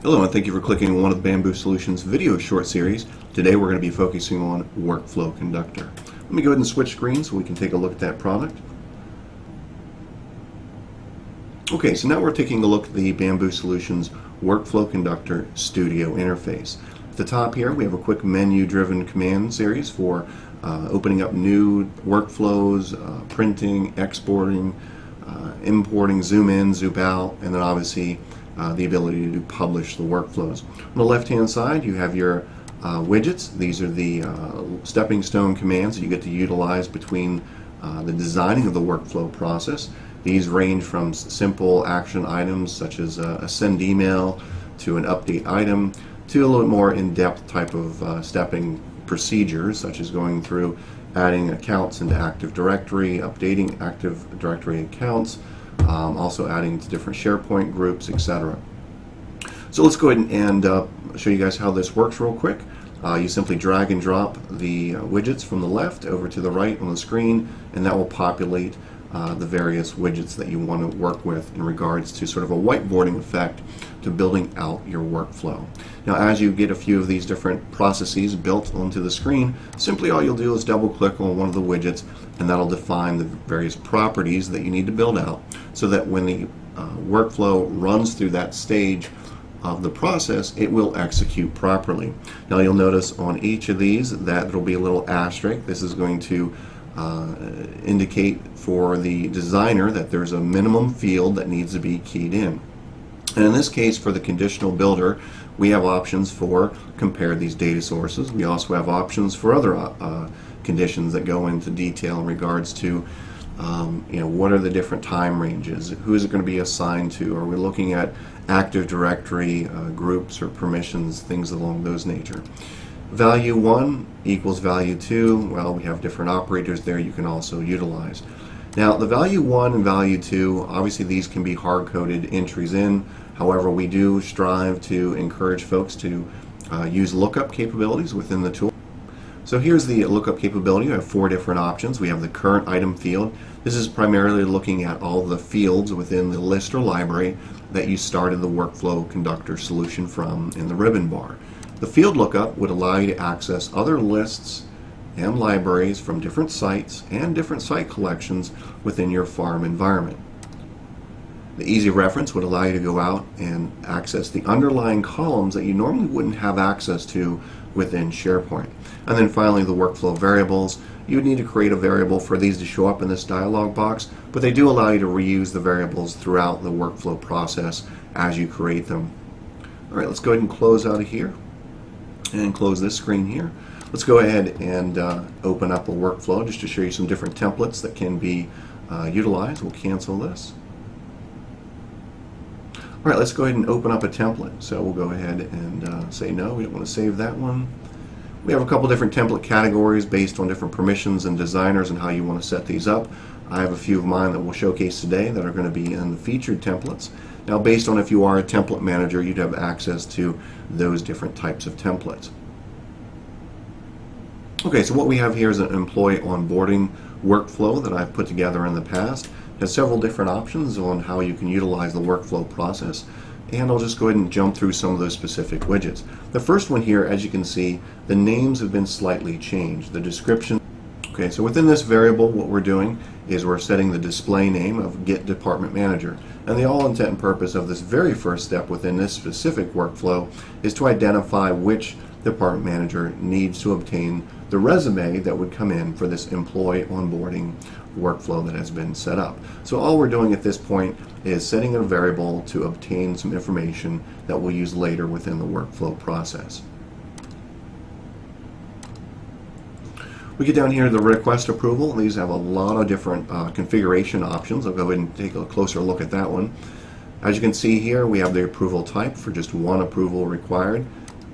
Hello, and thank you for clicking on one of the Bamboo Solutions video short series. Today we're going to be focusing on Workflow Conductor. Let me go ahead and switch screens so we can take a look at that product. Okay, so now we're taking a look at the Bamboo Solutions Workflow Conductor Studio interface. At the top here we have a quick menu-driven command series for opening up new workflows, printing, exporting, importing, zoom in, zoom out, and then obviously the ability to publish the workflows. On the left-hand side, you have your widgets. These are the stepping stone commands that you get to utilize between the designing of the workflow process. These range from simple action items such as a send email to an update item to a little more in-depth type of stepping procedures, such as going through adding accounts into Active Directory, updating Active Directory accounts, also adding to different SharePoint groups, etc. So let's go ahead and show you guys how this works real quick. You simply drag and drop the widgets from the left over to the right on the screen, and that will populate the various widgets that you want to work with in regards to sort of a whiteboarding effect to building out your workflow. Now, as you get a few of these different processes built onto the screen, simply all you'll do is double click on one of the widgets, and that'll define the various properties that you need to build out so that when the workflow runs through that stage of the process, it will execute properly. Now, you'll notice on each of these that there will be a little asterisk. This is going to indicate for the designer that there's a minimum field that needs to be keyed in. And in this case, for the conditional builder, we have options for compare these data sources. We also have options for other conditions that go into detail in regards to what are the different time ranges, who is it going to be assigned to, are we looking at Active Directory groups or permissions, things along those nature. Value 1 equals value 2, well, we have different operators there you can also utilize. Now, the value 1 and value 2, obviously these can be hard-coded entries in. However, we do strive to encourage folks to use lookup capabilities within the tool. So here's the lookup capability. We have 4 different options. We have the current item field. This is primarily looking at all the fields within the list or library that you started the Workflow Conductor solution from in the ribbon bar. The field lookup would allow you to access other lists and libraries from different sites and different site collections within your farm environment. The easy reference would allow you to go out and access the underlying columns that you normally wouldn't have access to within SharePoint. And then finally, the workflow variables. You would need to create a variable for these to show up in this dialog box, but they do allow you to reuse the variables throughout the workflow process as you create them. All right, let's go ahead and close out of here and close this screen here. Let's go ahead and open up a workflow just to show you some different templates that can be utilized. We'll cancel this. All right, let's go ahead and open up a template. So we'll go ahead and say no, we don't want to save that one. We have a couple different template categories based on different permissions and designers and how you want to set these up. I have a few of mine that we'll showcase today that are going to be in the featured templates. Now, based on if you are a template manager, you'd have access to those different types of templates. Okay, so what we have here is an employee onboarding workflow that I've put together in the past. It has several different options on how you can utilize the workflow process, and I'll just go ahead and jump through some of those specific widgets. The first one here, as you can see, the names have been slightly changed. The description. Okay, so within this variable, what we're doing is we're setting the display name of Get Department Manager. And the all intent and purpose of this very first step within this specific workflow is to identify which department manager needs to obtain the resume that would come in for this employee onboarding workflow that has been set up. So all we're doing at this point is setting a variable to obtain some information that we'll use later within the workflow process. We get down here to the request approval. These have a lot of different configuration options. I'll go ahead and take a closer look at that one. As you can see here, we have the approval type for just one approval required,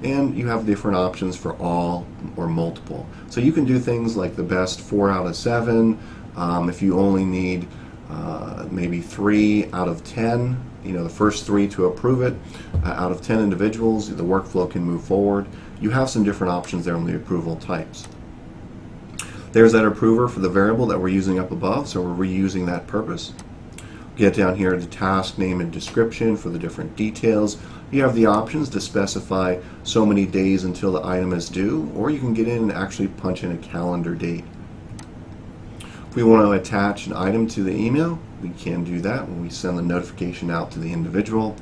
and you have different options for all or multiple. So you can do things like the best 4 out of 7. If you only need maybe 3 out of 10, the first 3 to approve it, out of 10 individuals, the workflow can move forward. You have some different options there on the approval types. There's that approver for the variable that we're using up above, so we're reusing that purpose. Get down here to task name and description for the different details. you have the options to specify so many days until the item is due, or you can get in and actually punch in a calendar date. If we want to attach an item to the email, we can do that when we send the notification out to the individual.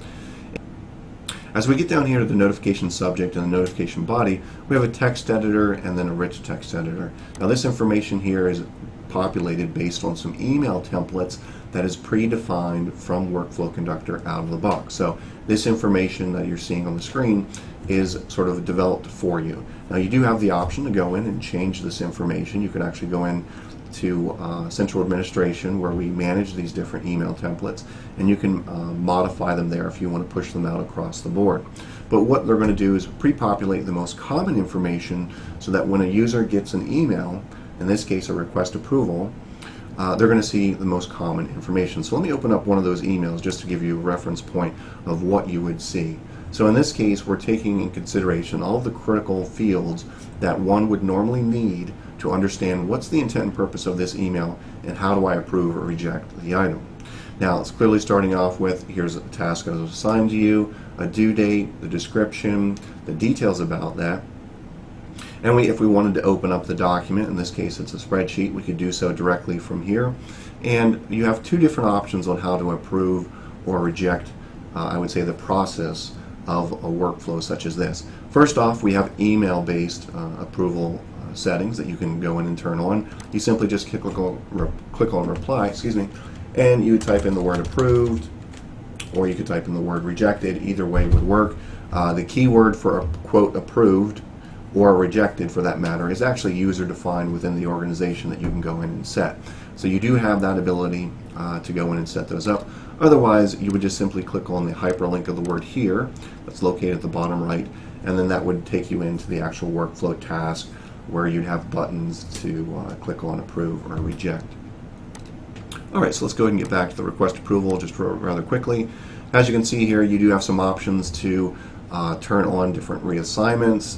As we get down here to the notification subject and the notification body, we have a text editor and then a rich text editor. Now this information here is populated based on some email templates that is predefined from Workflow Conductor out of the box. So this information that you're seeing on the screen is sort of developed for you. Now you do have the option to go in and change this information. You can actually go in to Central Administration, where we manage these different email templates, and you can modify them there if you want to push them out across the board. But what they're going to do is pre-populate the most common information so that when a user gets an email, in this case a request approval, they're going to see the most common information. So let me open up one of those emails just to give you a reference point of what you would see. So in this case, we're taking in consideration all of the critical fields that one would normally need to understand what's the intent and purpose of this email and how do I approve or reject the item. Now it's clearly starting off with, here's a task that was assigned to you, a due date, the description, the details about that. And if we wanted to open up the document, in this case it's a spreadsheet, we could do so directly from here. And you have two different options on how to approve or reject, I would say, the process of a workflow such as this. First off, we have email-based approval settings that you can go in and turn on. You simply just click on reply, and you type in the word approved, or you could type in the word rejected. Either way would work. The keyword for a quote approved or rejected, for that matter, is actually user defined within the organization that you can go in and set. So you do have that ability to go in and set those up. Otherwise, you would just simply click on the hyperlink of the word here that's located at the bottom right, and then that would take you into the actual workflow task where you'd have buttons to click on approve or reject. Alright, so let's go ahead and get back to the request approval just rather quickly. As you can see here, you do have some options to turn on different reassignments,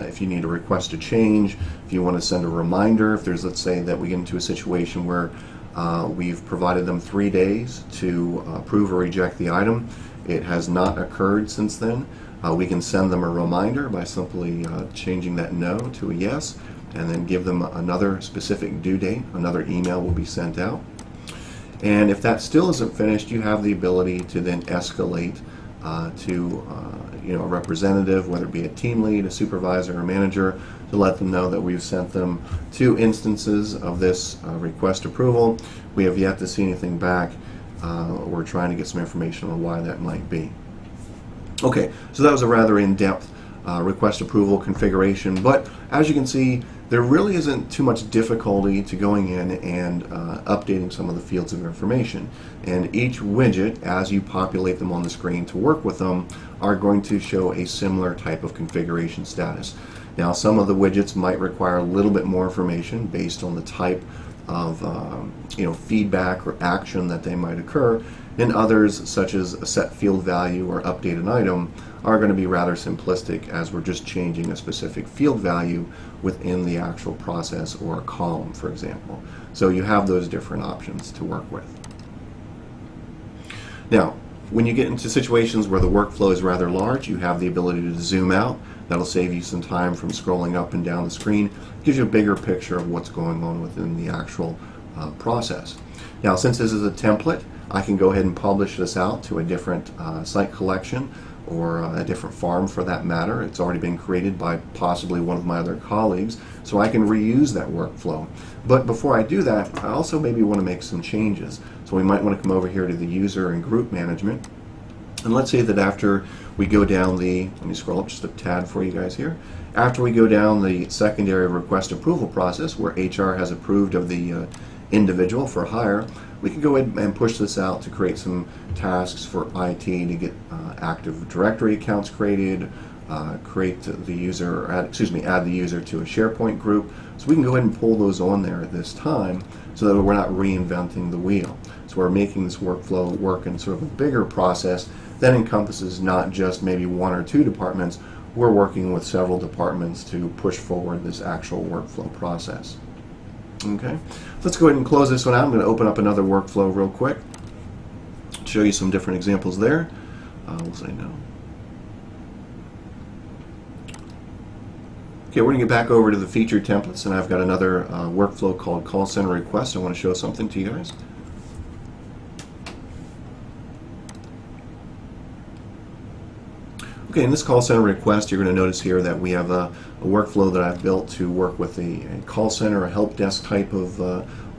if you need a request a change, if you want to send a reminder, if there's, let's say that we get into a situation where we've provided them 3 days to approve or reject the item. It has not occurred since then. We can send them a reminder by simply changing that no to a yes, and then give them another specific due date. Another email will be sent out. And if that still isn't finished, you have the ability to then escalate to a representative, whether it be a team lead, a supervisor, or a manager, to let them know that we've sent them 2 instances of this request approval. We have yet to see anything back. We're trying to get some information on why that might be. Okay, so that was a rather in-depth request approval configuration, but as you can see, there really isn't too much difficulty to going in and updating some of the fields of information. And each widget, as you populate them on the screen to work with them, are going to show a similar type of configuration status. Now, some of the widgets might require a little bit more information based on the type of feedback or action that they might occur, and others, such as a set field value or update an item, are going to be rather simplistic, as we're just changing a specific field value within the actual process or a column, for example. So you have those different options to work with. Now, when you get into situations where the workflow is rather large, you have the ability to zoom out. That'll save you some time from scrolling up and down the screen. It gives you a bigger picture of what's going on within the actual process. Now, since this is a template, I can go ahead and publish this out to a different site collection, or a different farm for that matter. It's already been created by possibly one of my other colleagues, so I can reuse that workflow. But before I do that, I also maybe want to make some changes. So we might want to come over here to the user and group management, and let's say that after we go down let me scroll up just a tad for you guys here. After we go down the secondary request approval process, where HR has approved of the individual for hire, we can go ahead and push this out to create some tasks for IT to get Active Directory accounts created, create the user, add the user to a SharePoint group. So we can go ahead and pull those on there at this time so that we're not reinventing the wheel. So we're making this workflow work in sort of a bigger process that encompasses not just maybe 1 or 2 departments. We're working with several departments to push forward this actual workflow process. Okay, let's go ahead and close this one out. I'm going to open up another workflow real quick, show you some different examples there. We'll say no. Okay, we're going to get back over to the featured templates, and I've got another workflow called call center request. I want to show something to you guys. Okay, in this call center request, you're going to notice here that we have a workflow that I've built to work with a call center, a help desk type of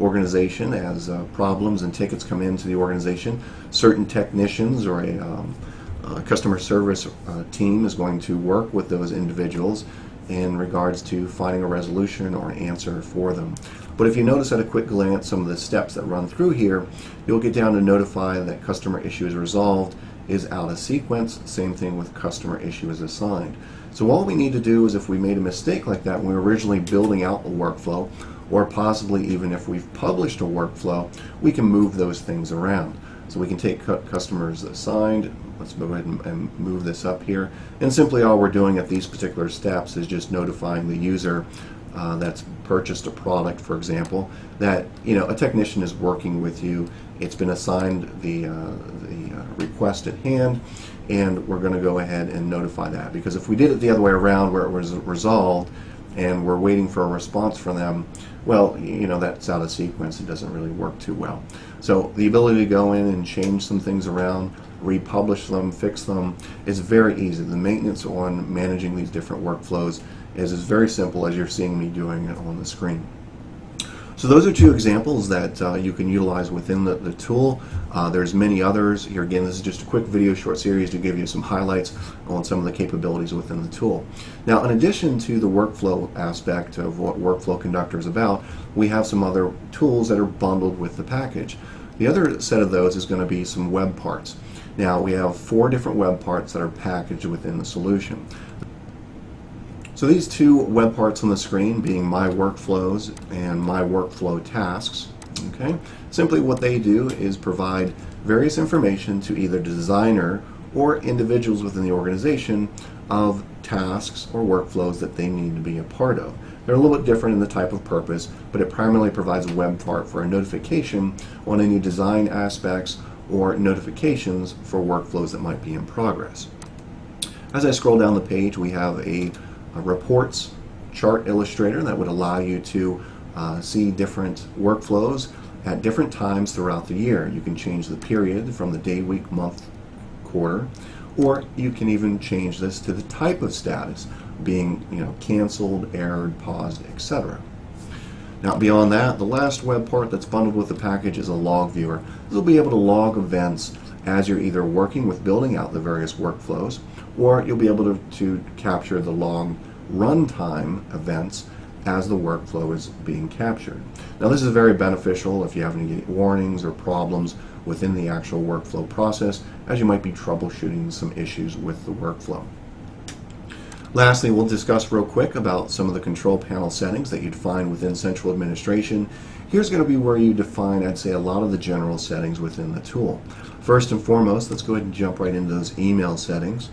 organization as problems and tickets come into the organization. Certain technicians or a customer service team is going to work with those individuals in regards to finding a resolution or an answer for them. But if you notice at a quick glance some of the steps that run through here, you'll get down to notify that customer issue is resolved, is out of sequence. Same thing with customer issue is assigned. So all we need to do is, if we made a mistake like that when we were originally building out the workflow, or possibly even if we've published a workflow, we can move those things around. So we can take customers assigned. Let's go ahead and move this up here. And simply all we're doing at these particular steps is just notifying the user that's purchased a product, for example, that a technician is working with you. It's been assigned the request at hand, and we're going to go ahead and notify that. Because if we did it the other way around, where it was resolved and we're waiting for a response from them, well, that's out of sequence. It doesn't really work too well. So the ability to go in and change some things around, republish them, fix them, is very easy. The maintenance on managing these different workflows is as very simple as you're seeing me doing it on the screen. So those are two examples that you can utilize within the tool. There's many others. Here again, this is just a quick video short series to give you some highlights on some of the capabilities within the tool. Now, in addition to the workflow aspect of what Workflow Conductor is about, we have some other tools that are bundled with the package. The other set of those is going to be some web parts. Now, we have 4 different web parts that are packaged within the solution. So these 2 web parts on the screen being My Workflows and My Workflow Tasks. Okay? Simply what they do is provide various information to either the designer or individuals within the organization of tasks or workflows that they need to be a part of. They're a little bit different in the type of purpose, but it primarily provides a web part for a notification on any design aspects or notifications for workflows that might be in progress. As I scroll down the page, we have a reports chart illustrator that would allow you to see different workflows at different times throughout the year. You can change the period from the day, week, month, quarter, or you can even change this to the type of status, being canceled, errored, paused, etc. Now, beyond that, the last web part that's bundled with the package is a log viewer. This will be able to log events as you're either working with building out the various workflows, or you'll be able to capture the log runtime events as the workflow is being captured. Now, this is very beneficial if you have any warnings or problems within the actual workflow process, as you might be troubleshooting some issues with the workflow. Lastly, we'll discuss real quick about some of the control panel settings that you'd find within central administration. Here's going to be where you define, I'd say, a lot of the general settings within the tool. First and foremost, let's go ahead and jump right into those email settings.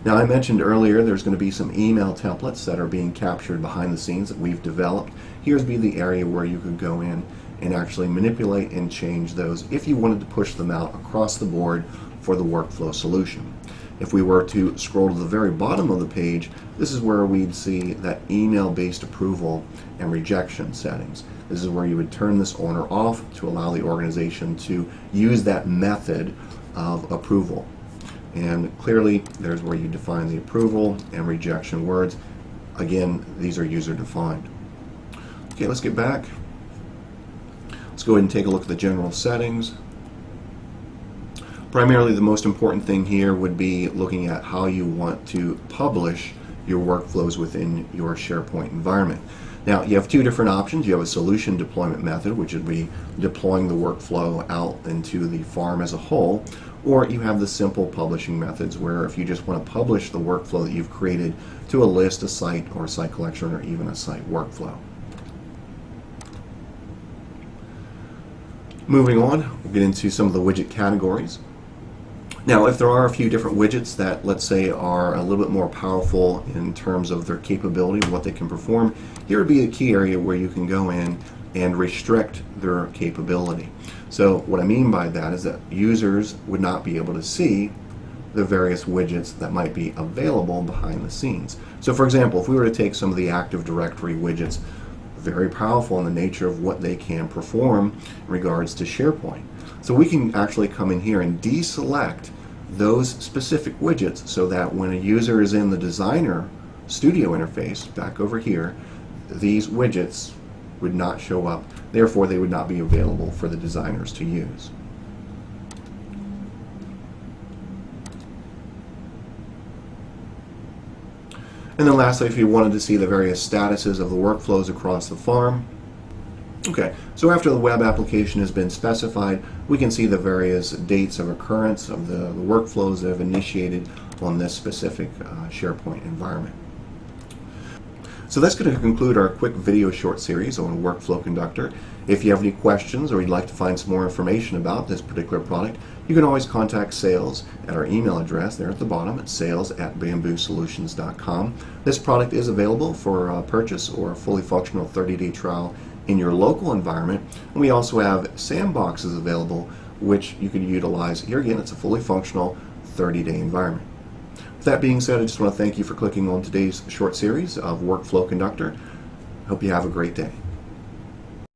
Now, I mentioned earlier there's going to be some email templates that are being captured behind the scenes that we've developed. Here's be the area where you could go in and actually manipulate and change those if you wanted to push them out across the board for the workflow solution. If we were to scroll to the very bottom of the page, this is where we'd see that email-based approval and rejection settings. This is where you would turn this on or off to allow the organization to use that method of approval. And clearly, there's where you define the approval and rejection words. Again, these are user-defined. Okay, let's get back. Let's go ahead and take a look at the general settings. Primarily, the most important thing here would be looking at how you want to publish your workflows within your SharePoint environment. Now, you have 2 different options. You have a solution deployment method, which would be deploying the workflow out into the farm as a whole, or you have the simple publishing methods, where if you just want to publish the workflow that you've created to a list, a site, or a site collection, or even a site workflow. Moving on, we'll get into some of the widget categories. Now, if there are a few different widgets that, let's say, are a little bit more powerful in terms of their capability, what they can perform, here would be a key area where you can go in and restrict their capability. So what I mean by that is that users would not be able to see the various widgets that might be available behind the scenes. So for example, if we were to take some of the Active Directory widgets, very powerful in the nature of what they can perform in regards to SharePoint. So we can actually come in here and deselect those specific widgets so that when a user is in the Designer Studio interface, back over here, these widgets would not show up. Therefore, they would not be available for the designers to use. And then lastly, if you wanted to see the various statuses of the workflows across the farm, okay, so after the web application has been specified, we can see the various dates of occurrence of the workflows that have initiated on this specific SharePoint environment. So that's going to conclude our quick video short series on Workflow Conductor. If you have any questions or you'd like to find some more information about this particular product, you can always contact sales at our email address there at the bottom at sales@bamboosolutions.com. This product is available for purchase or a fully functional 30-day trial in your local environment. And we also have sandboxes available which you can utilize. Here again, it's a fully functional 30-day environment. With that being said, I just want to thank you for clicking on today's short series of Workflow Conductor. Hope you have a great day.